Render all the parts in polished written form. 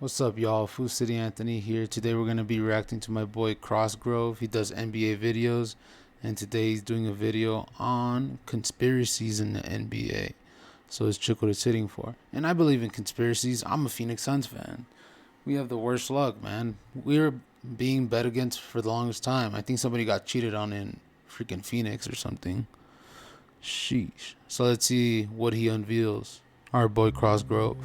What's up, y'all? Foocity Anthony here. Today we're gonna be reacting to my boy Crossgrove. He does NBA videos, and today he's doing a video on conspiracies in the NBA. So it's Chick what it's hitting for. And I believe in conspiracies. I'm a Phoenix Suns fan. We have the worst luck, man. We were being bet against for the longest time. I think somebody got cheated on in freaking Phoenix or something. Sheesh. So let's see what he unveils. Our boy Crossgrove.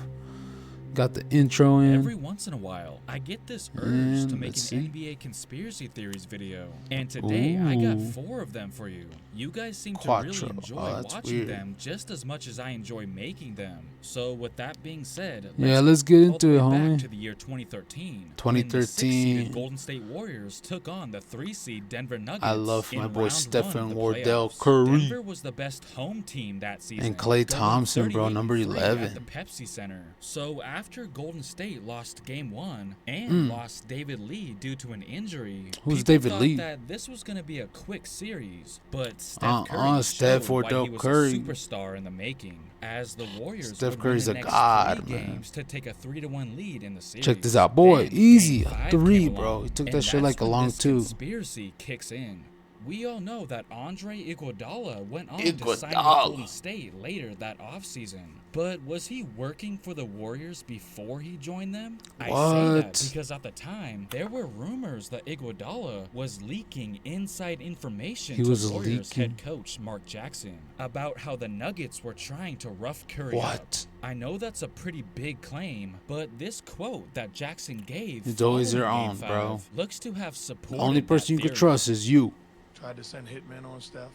Got the intro in. Every once in a while, I get this urge to make an NBA conspiracy theories video. And today, I got 4 of them for you. You guys seem to really enjoy watching them just as much as I enjoy making them. So with that being said, let's get into it, homie. Back to the year 2013. 2013. The 6-seeded Golden State Warriors took on the 3-seed Denver Nuggets. I love my boy Stephen Wardell Curry. Denver was the best home team that season. And Klay Thompson, bro, number 11. At the Pepsi Center. So after Golden State lost Game 1 and lost David Lee due to an injury, who's David Lee? That this was going to be a quick series, but Steph Curry Steph showed why he was Curry. a superstar in the making. As the Warriors Steph would Curry's win a the next god, 3 man. games to take a 3-1 lead in the series. Check this out, boy. Then Easy, Game 5 3, came bro. along, He took and that shit like a that's when long this 2. Conspiracy kicks in. We all know that Andre Iguodala went on to sign with Golden State later that offseason. But was he working for the Warriors before he joined them? I say that because at the time, there were rumors that Iguodala was leaking inside information to Warriors head coach Mark Jackson about how the Nuggets were trying to rough Curry up. I know that's a pretty big claim, but this quote that Jackson gave it's always your own, bro. Looks to have supported the only person you could trust is you. Tried to send hitmen on Steph.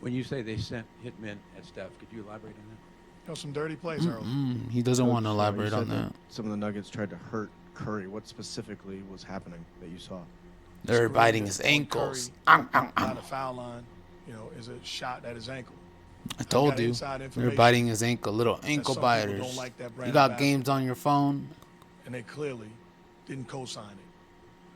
When you say they sent hitmen at Steph, could you elaborate on that? You know, some dirty plays early. He doesn't want to elaborate on that. Some of the Nuggets tried to hurt Curry. What specifically was happening that you saw? They're biting his ankles. By the foul line, you know, is a shot at his ankle. I told you, they're biting his ankle, little ankle biters. You got games on your phone. And they clearly didn't co-sign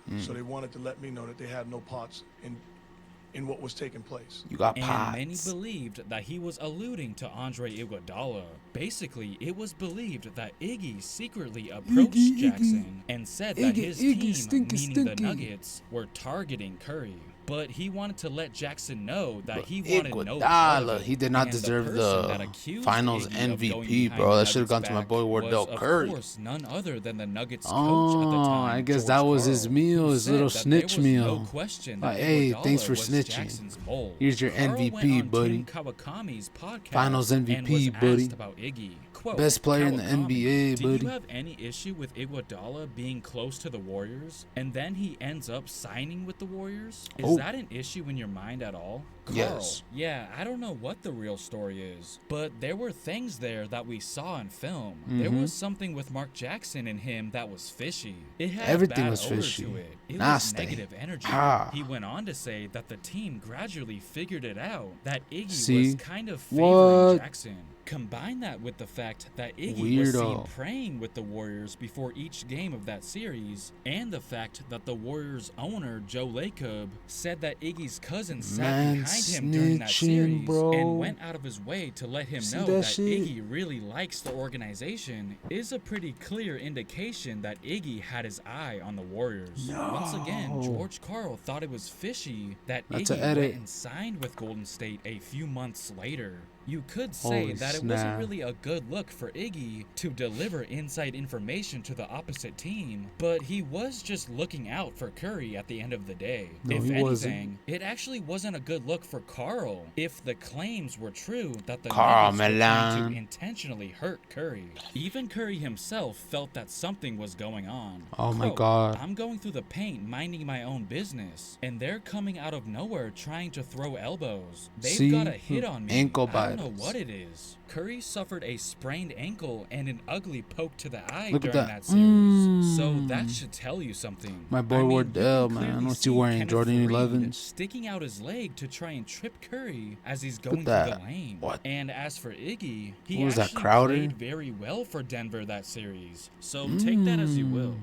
it. So they wanted to let me know that they had no parts in what was taking place. You got pots. And many believed that he was alluding to Andre Iguodala. Basically, it was believed that Iggy secretly approached Jackson and said that his team, meaning the Nuggets, were targeting Curry. But he wanted to let Jackson know that he wanted no part of it. He did not deserve the Finals MVP, bro. That should have gone to my boy Wardell Curry. Of course, none other than the Nuggets coach at the time. I guess that was his meal, his little snitch meal. No question like, hey, thanks for snitching. Here's your MVP, buddy. Finals MVP, buddy. Quote, best player in the NBA, buddy. Do you have any issue with Iguodala being close to the Warriors, and then he ends up signing with the Warriors? Is that an issue in your mind at all? Carl, yes. Yeah, I don't know what the real story is, but there were things there that we saw in film. There was something with Mark Jackson and him that was fishy. It had everything a bad was odor fishy. to it. It Nasty. was negative energy. He went on to say that the team gradually figured it out, that Iggy was kind of favoring Jackson. Combine that with the fact that Iggy was seen praying with the Warriors before each game of that series, and the fact that the Warriors owner, Joe Lacob, said that Iggy's cousin sat behind him during that series and went out of his way to let him know that Iggy really likes the organization, is a pretty clear indication that Iggy had his eye on the Warriors. Once again, George Karl thought it was fishy that Iggy went and signed with Golden State a few months later. You could say that it wasn't really a good look for Iggy to deliver inside information to the opposite team, but he was just looking out for Curry at the end of the day. If anything, it actually wasn't a good look for Karl if the claims were true that the Nuggets were trying to intentionally hurt Curry. Even Curry himself felt that something was going on. Oh my God. I'm going through the paint minding my own business, and they're coming out of nowhere trying to throw elbows. They've got a hit on me. Ankle bite. I don't know what it is. Curry suffered a sprained ankle and an ugly poke to the eye during that series. So that should tell you something. My boy Wardell, man. What's he wearing? Jordan 11s? Sticking out his leg to try and trip Curry as he's going through the lane. And as for Iggy, he actually played very well for Denver that series. So take that as you will.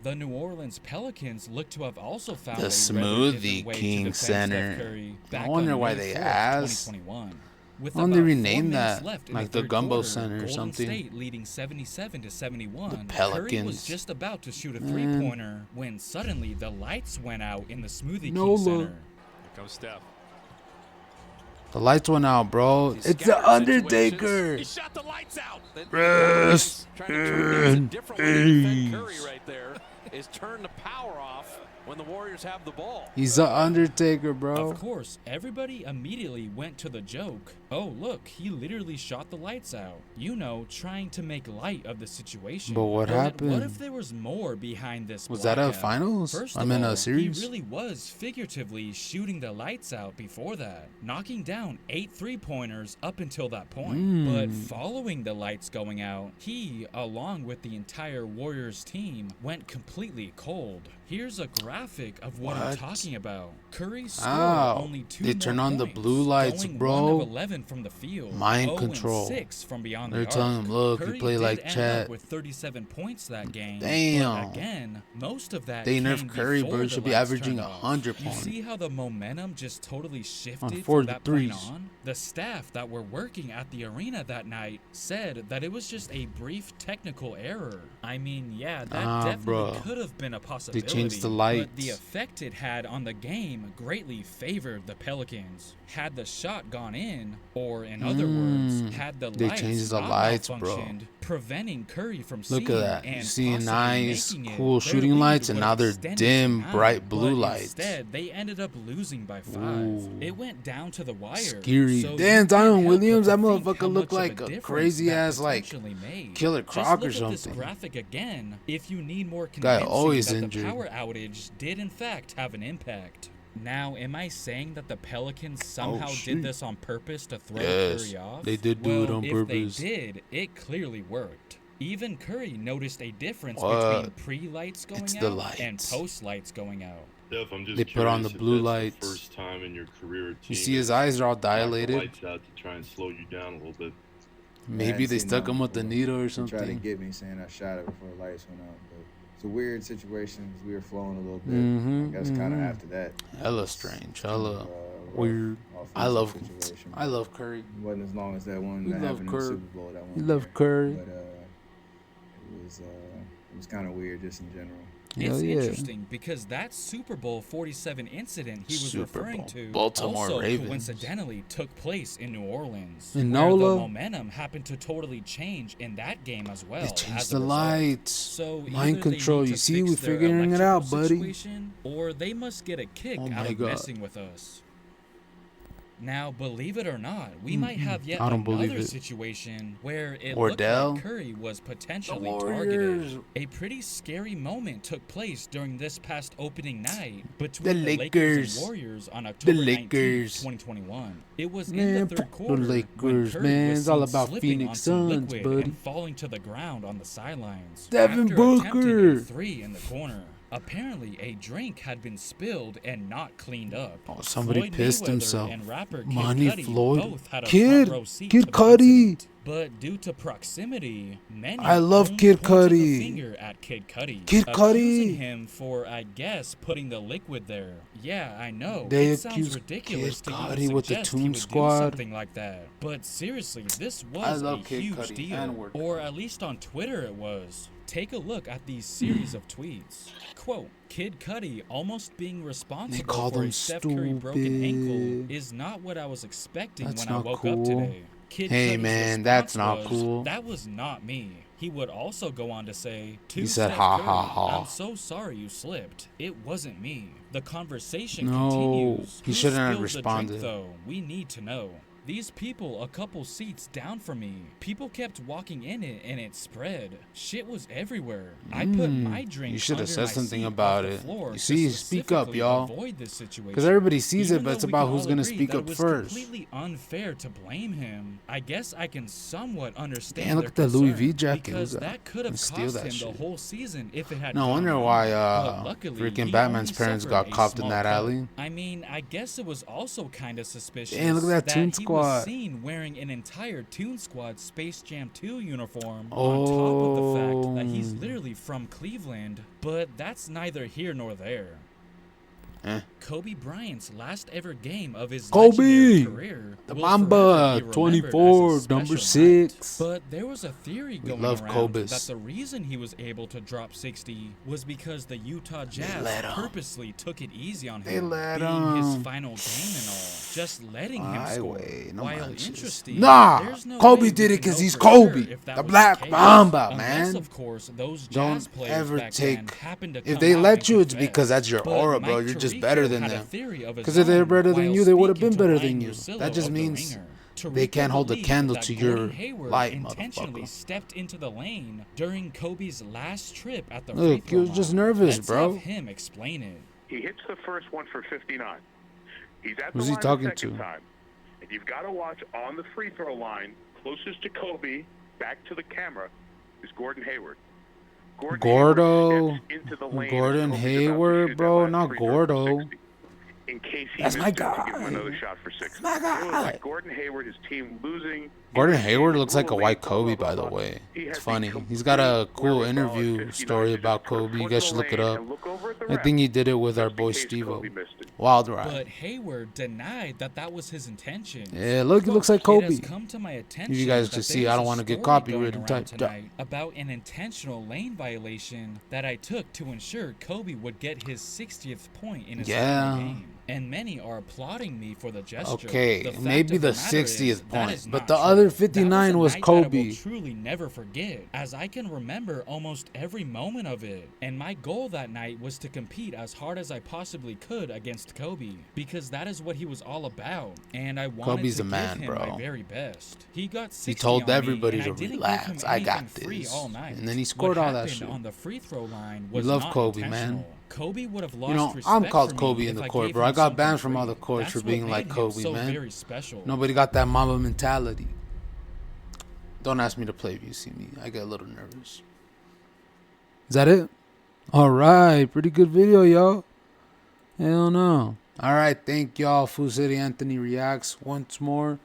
The New Orleans Pelicans look to have also found the Smoothie King Center. Curry back I wonder on why May they 4th, asked. 2021. With Why don't about they 4 rename minutes that? left in Like the the third Gumbo quarter, Center or Golden something. State leading 77-71. The Curry was Pelicans. just about to shoot a Man. three-pointer when suddenly the lights went out in the Smoothie King Nola. Center. Here comes Steph. The lights went out, bro. It's the Undertaker. He shot the lights out. Rest Trying to turn in a different way to defend Curry peace. right there is turn the power off when the Warriors have the ball. He's the Undertaker, bro. Of course, everybody immediately went to the joke. Oh, look, he literally shot the lights out. You know, trying to make light of the situation. But what happened? What if there was more behind this Was that a blackout? finals? First I of mean, all, a series? he really was figuratively shooting the lights out before that, knocking down 8 3-pointers up until that point. But following the lights going out, he, along with the entire Warriors team, went completely cold. Here's a graphic of what I'm talking about. Curry scored only 2 They more turn on the points, blue lights, going bro. 1 of 11 from the field, Mind 0 control. and 6 from beyond They're the telling arc. him, look, Curry you play did like end Chat. up with 37 points that game. Damn. But again, most of that They came nerfed Curry, before bro. He the should be lights averaging turned off. 100 You points. see how the momentum just totally shifted four from that point threes. on? The staff that were working at the arena that night said that it was just a brief technical error. I mean, yeah, that definitely bruh. could have been a possibility. changed the But lights. the effect it had on the game greatly favored the Pelicans. Had the shot gone in, or in other words, had the They lights changed the not lights, bro. malfunctioned, preventing Curry from Look seeing at that. You and see possibly nice, making it, cool their shooting lead lights, and would now have they're extended dim, to 9, bright blue but lights. Instead, they ended up losing by 5. Ooh. It went down to the wire. Scary. So Damn, you Zion can't help Williams, but that to think motherfucker how looked much of like a difference crazy that ass, like, potentially made. Killer Just Croc look or at this something. graphic again if you need more Guy convincing always that injured. the power outage did in fact have an impact. Now, am I saying that the Pelicans somehow shit. did this on purpose to throw Yes, Curry off? they did do it Well, on if purpose. they did, it clearly worked. Even Curry noticed a difference What? between pre-lights going It's out the and lights. post-lights going out. Steph, I'm just They put on the curious if blue that's lights. The first time in your career, You see his eyes are all dilated. Lights out to try and slow you down a little bit. Maybe they stuck him with the needle or They tried to something. get me saying I shot it before the lights went out. But it's a weird situation because we were flowing a little bit. Mhm, I guess kind of after that. Hella strange, hella rough weird. I offensive love, situation. I love Curry. It wasn't as long as that one We that love happened in the Curry. Super Bowl. That one. We love year. Curry. But it was kind of weird just in general. Hell It's yeah. interesting because that Super Bowl 47 incident he was Super referring Bowl. to Baltimore also Ravens. coincidentally took place in New Orleans, In where NOLA? the momentum happened to totally change in that game as well. They changed as a the result. lights. So Mind either they control. need You to see, fix we're their figuring it out, electrical buddy. situation, or they must get a kick Oh out my of God. messing with us. Now, believe it or not, we might have yet I don't believe another it. situation where it Wardell? looked like Curry was potentially Warriors. targeted. A pretty scary moment took place during this past opening night The between the Lakers Lakers. and Warriors on October 19th, Lakers. 2021. It was in Man, the third fuck the quarter when Lakers, Curry man. was It's all seen about slipping Phoenix on some Suns, liquid buddy. and falling to the ground on the sidelines. Devin after Booker. attempting a 3 in the corner. Apparently, a drink had been spilled and not cleaned up. Oh, somebody Floyd pissed Mayweather himself. And rapper Kid Money Cudi Floyd. both had a Kid. front row seat Kid to the Cudi. incident. But due to proximity, many I love only Kid pointed the Cudi. finger at Kid Cudi, Kid accusing Cudi. him for, I guess, putting the liquid there. Yeah, I know. They it sounds accused ridiculous Kid to Cudi even with the suggest he Toon would Squad. do something like that. But seriously, this I was a love Kid huge Cudi deal, and Word. or at least on Twitter it was. Take a look at these series of tweets. Quote, Kid Cudi almost being responsible called for him a Steph Curry broken ankle stupid. is not what I was expecting That's when I not woke cool. up today. Kid Hey, Cudi's man, that's response not was, cool. That was not me. He would also go on to say, to He said, Steph ha, Curry, ha, ha. I'm so sorry you slipped. It wasn't me. The conversation No, continues. he Who shouldn't have spilled the responded. drink, though? We need to know. These people a couple seats down from me. People kept walking in it and it spread. Shit was everywhere. I put my drink You should have under said my something seat about off the it. floor You to see, speak up, specifically y'all. avoid this situation. Because everybody sees Even it, but it's though we about can who's all going to agree speak that up it was first. completely unfair to blame him. I guess I can somewhat understand Damn, look their at that Louis concern, V jacket. because Who's that could have Let's steal cost that him shit. the whole season if it had No gone wonder wrong. why But luckily, freaking he Batman's only parents suffered got a copped in small that cut. alley. I mean, I guess it was also kind of suspicious Damn, look at that Toon he Squad. was seen wearing an entire Toon Squad Space Jam 2 uniform on top of the fact that he's literally from Cleveland, but that's neither here nor there. Eh. Kobe Bryant's last ever game of his Kobe, legendary career, the will Mamba, forever be remembered 24, as a number special 6. night. But there was a theory We going love around Kobes. that the reason he was able to drop 60 was because the Utah Jazz purposely took it easy on him, being his final game and all, just letting him score. While interesting, there's no Kobe way did we it can because know he's for Kobe, sure if that the was Black case. Mamba, Unless, man. of course, those Jazz Don't players ever back take. then happened to If come they out let and you, it's confess. because that's your But aura, bro. Mike You're just Tirico better than had a them. theory of his Because if they're own better than while you, they would have speaking been to better Ryan than you. Russillo That just of The means Ringer. they Tirico can't hold the believed candle that to Gordon your Hayward light, intentionally motherfucker. stepped into the lane during Kobe's last trip at the Look, free he was throw just line. nervous, Let's bro. have him explain it. He hits the first one for 59. He's at Who's the he line talking the second to? time. And you've got to watch on the free throw line, closest to Kobe, back to the camera, is Gordon Hayward. Gordo. Hayward steps into the lane as Gordon Kobe's about to Hayward, shoot bro, that last not free throw for Gordo. 60. In case he That's my missed it, to give him guy. another shot for 60. My It was guy. like Gordon Hayward, his team losing. Gordon He was Hayward gaining looks like a brutally, white blah, Kobe, blah, by blah, the blah. way. He It's has funny. the He's got a complete cool wherewithal at interview 59 story to about just put a Kobe. You foot guys in should the look it lane up. and look over at the I ref, think he did it with our just in boy case Steve-O. Kobe missed it. Wild Ride. But Hayward denied that was his intention. Yeah, look, he looks like It Kobe. has come to my attention You guys that just see, there's I don't a want to get story copywritten going type. around tonight about an intentional lane violation that I took to ensure Kobe would get his 60th point in his final game. And many are applauding me for the gesture. Okay, The fact maybe of the matter is, 60th that point, is but not the true. other That 59 was a night Kobe. that I will truly never forget, as I can remember almost every moment of it. And my goal that night was to compete as hard as I possibly could against Kobe, because that is what he was all about. And I wanted Kobe's to the man, give him bro. my very best. He got 60 He told on me, everybody and to I didn't relax. give him I got anything free this. all night. And then he scored What all that happened shit. on the free throw line We was love not Kobe, man. intentional. Kobe would have lost You know, respect I'm for called me Kobe in if the I court, gave bro. him I got something banned from free. all the courts That's for what being made like him Kobe, so man. very special. Nobody got that Mamba mentality. Don't ask me to play if you see me. I get a little nervous. Is that it? All right. Pretty good video, y'all. Hell no. All right. Thank y'all. Foocity Anthony Reacts once more.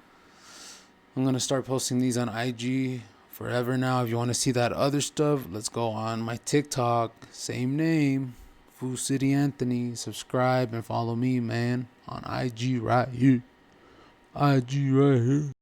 I'm going to start posting these on IG forever now. If you want to see that other stuff, let's go on my TikTok. Same name. Foocity Anthony. Subscribe and follow me, man. On IG right here. IG right here.